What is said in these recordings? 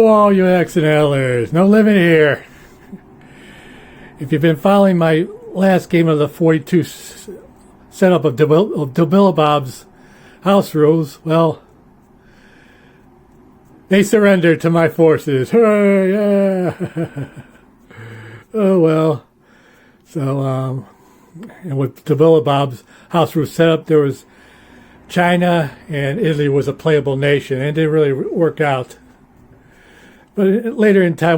Hello, all you XNLers. No limit here. If you've been following my last game of the 42 setup of DILLBILLOBOB's house rules, well, they surrendered to my forces. Hooray, yeah. Oh, well. So, and with DILLBILLOBOB's house rules setup, there was China and Italy was a playable nation, and it didn't really work out. But later in time,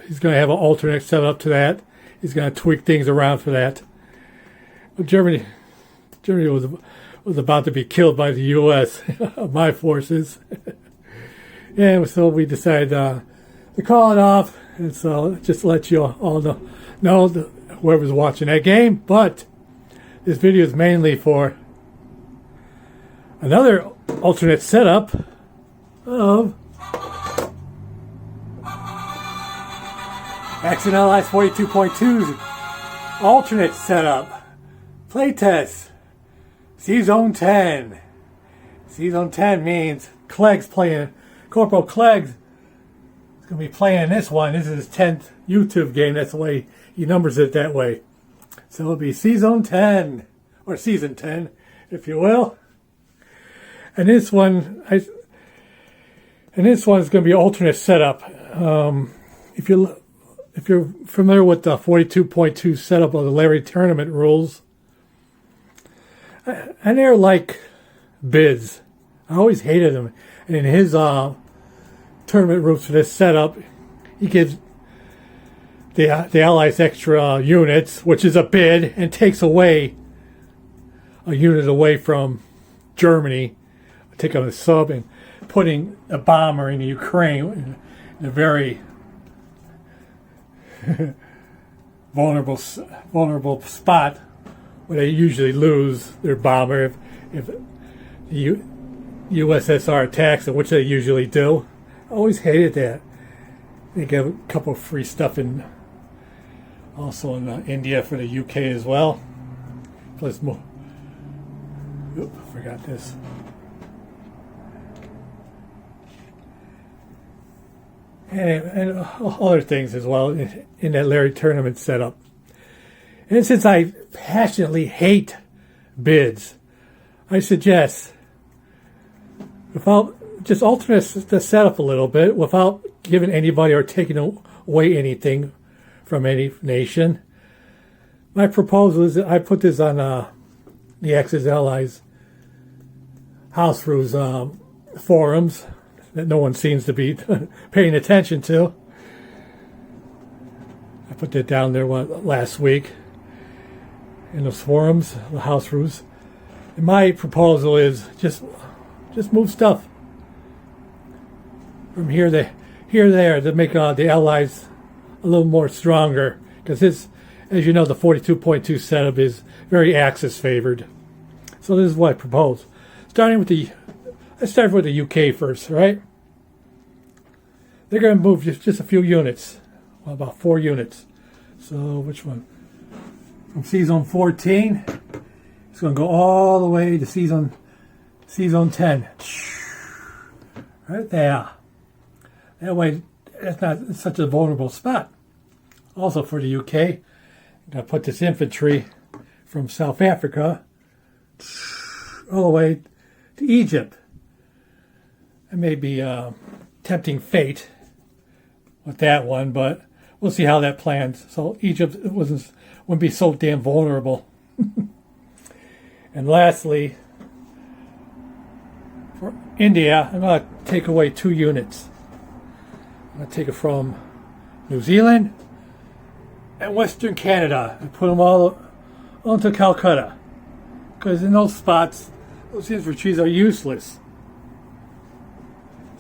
he's going to have an alternate setup to that. He's going to tweak things around for that. But Germany was about to be killed by the U.S. my forces, and so we decided to call it off. And so just to let you all know whoever's watching that game. But this video is mainly for another alternate setup of XNLI's 42.2's alternate setup. Playtest. SZ10. SZ10 means CLEGG's playing. Corporal CLEGG is going to be playing this one. This is his 10th YouTube game. That's the way he numbers it that way. So it'll be SZ10, or Season 10, if you will. And this one, is going to be an alternate setup. If you're familiar with the 42.2 setup of the Larry tournament rules, and they're like bids. I always hated them. And in his tournament rules for this setup, he gives the Allies extra units, which is a bid, and takes away a unit away from Germany, taking a sub and putting a bomber in Ukraine in a very vulnerable spot where they usually lose their bomber if the USSR attacks them, which they usually do. I always hated that. They give a couple of free stuff also in India for the UK as well. Plus more. Oop, I forgot this. And other things as well in that Larry tournament setup. And since I passionately hate bids, I suggest, without just alternate the setup a little bit, without giving anybody or taking away anything from any nation, my proposal is that I put this on the Axis Allies House Rules forums that no one seems to be paying attention to. I put that down there last week in those forums, the house rules. And my proposal is just move stuff from here to there to make the Allies a little more stronger. Because this, as you know, the 42.2 setup is very Axis favored. So this is what I propose. Let's start with the UK first, right? They're going to move just a few units. Well, about 4 units. So, which one? From Season 14, it's going to go all the way to Season 10. Right there. That way, it's not such a vulnerable spot. Also for the UK, I'm going to put this infantry from South Africa all the way to Egypt. It may be tempting fate with that one, but we'll see how that plans. So Egypt wouldn't be so damn vulnerable. And lastly, for India, I'm going to take away 2 units. I'm going to take it from New Zealand and Western Canada and put them all onto Calcutta. Because in those spots, those infantries are useless.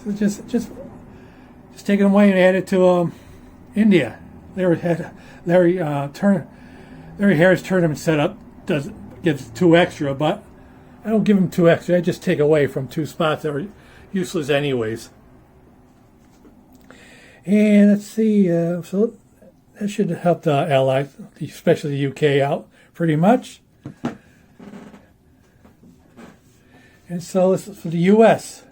So just take them away and add it to India. Larry Harris tournament setup gives 2 extra, but I don't give him 2 extra. I just take away from 2 spots that are useless anyways. And let's see, so that should help the Allies, especially the UK, out pretty much. And so for the US,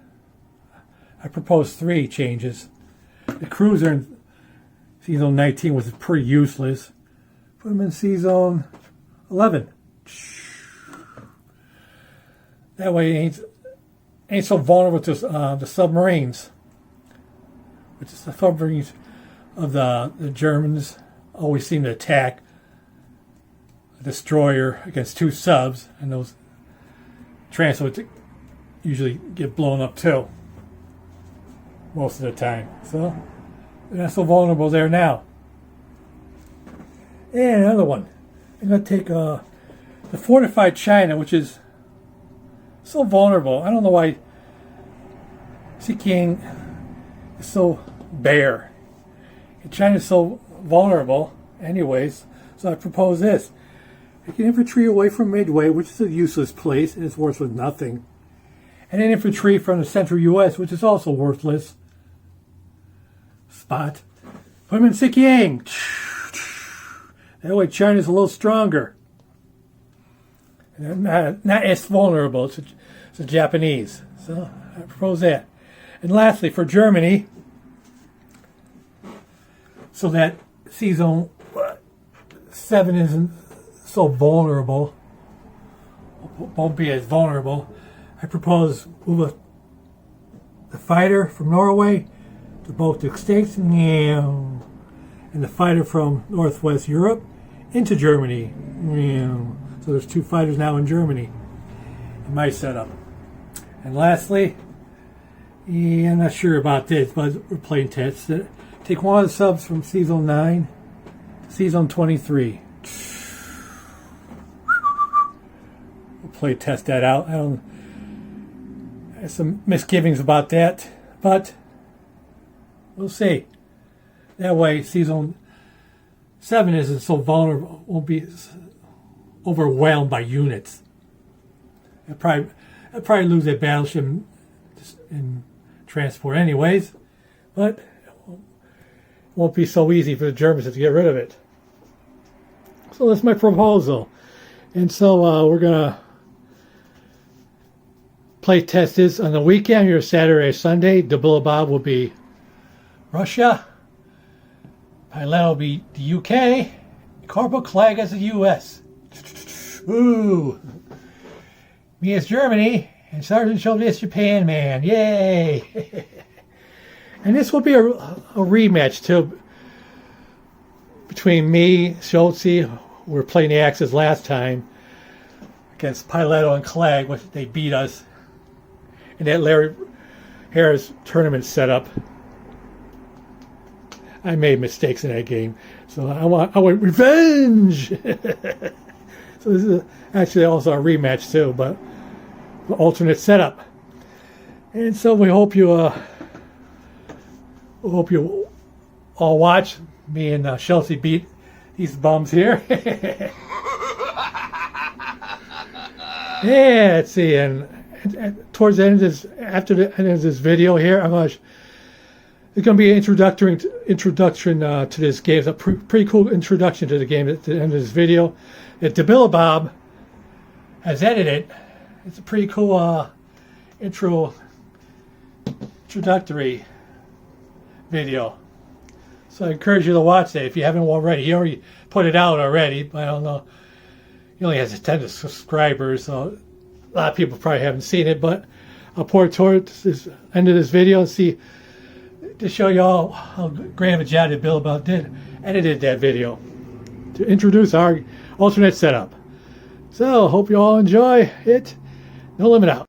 I propose 3 changes. the cruiser in C-Zone 19 was pretty useless. Put him in C-Zone 11. That way he ain't so vulnerable to the submarines. Which is the submarines of the Germans always seem to attack a destroyer against 2 subs, and those transports usually get blown up too most of the time. So they're not so vulnerable there now. And another one. I'm going to take the fortified China, which is so vulnerable. I don't know why King is so bare. And China's so vulnerable anyways. So I propose this. Take an infantry away from Midway, which is a useless place and it's worth nothing. And an infantry from the central U.S., which is also worthless. Spot. Put them in Sikyang. That way China's a little stronger. And they're not as vulnerable to the Japanese. So I propose that. And lastly, for Germany, so that C-Zone 7 isn't so vulnerable, won't be as vulnerable, I propose move the fighter from Norway to Baltic States and the fighter from Northwest Europe into Germany. So there's 2 fighters now in Germany in my setup. And lastly, I'm not sure about this, but we're playing tests. Take one of the subs from C-Zone 9 to C-Zone 23. We'll play test that out. I have some misgivings about that, but we'll see. That way, C-Zone 7 isn't so vulnerable, won't be overwhelmed by units. I'll probably lose that battleship in transport anyways, but it won't be so easy for the Germans to get rid of it. So that's my proposal. And so we're going to play test this on the weekend, either Saturday or Sunday. DILLBILLOBOB will be Russia. PILOTO will be the UK. CORPORAL CLEGG as the US. Ooh. Me as Germany. And Sergeant Schultzie as Japan, man. Yay! And this will be a rematch, too. Between me, Schultzie, we were playing the Axis last time, against PILOTO and CLEGG, which they beat us. And that Larry Harris tournament setup. I made mistakes in that game. So I want revenge! So this is actually also a rematch, too, but the alternate setup. And so we hope you all watch me and Schultzie beat these bums here. Yeah, let's see. And towards the end of this, after the end of this video here, it's going to be an introduction to this game. It's a pretty cool introduction to the game at the end of this video. That DILLBILLOBOB has edited. It's a pretty cool introductory video. So I encourage you to watch that if you haven't already. He already put it out already, but I don't know. He only has 10 subscribers, so a lot of people probably haven't seen it, but I'll pour it towards the end of this video and see, to show you all how great of a job that DILLBILLOBOB edited that video to introduce our alternate setup. So, hope you all enjoy it. No Limit out.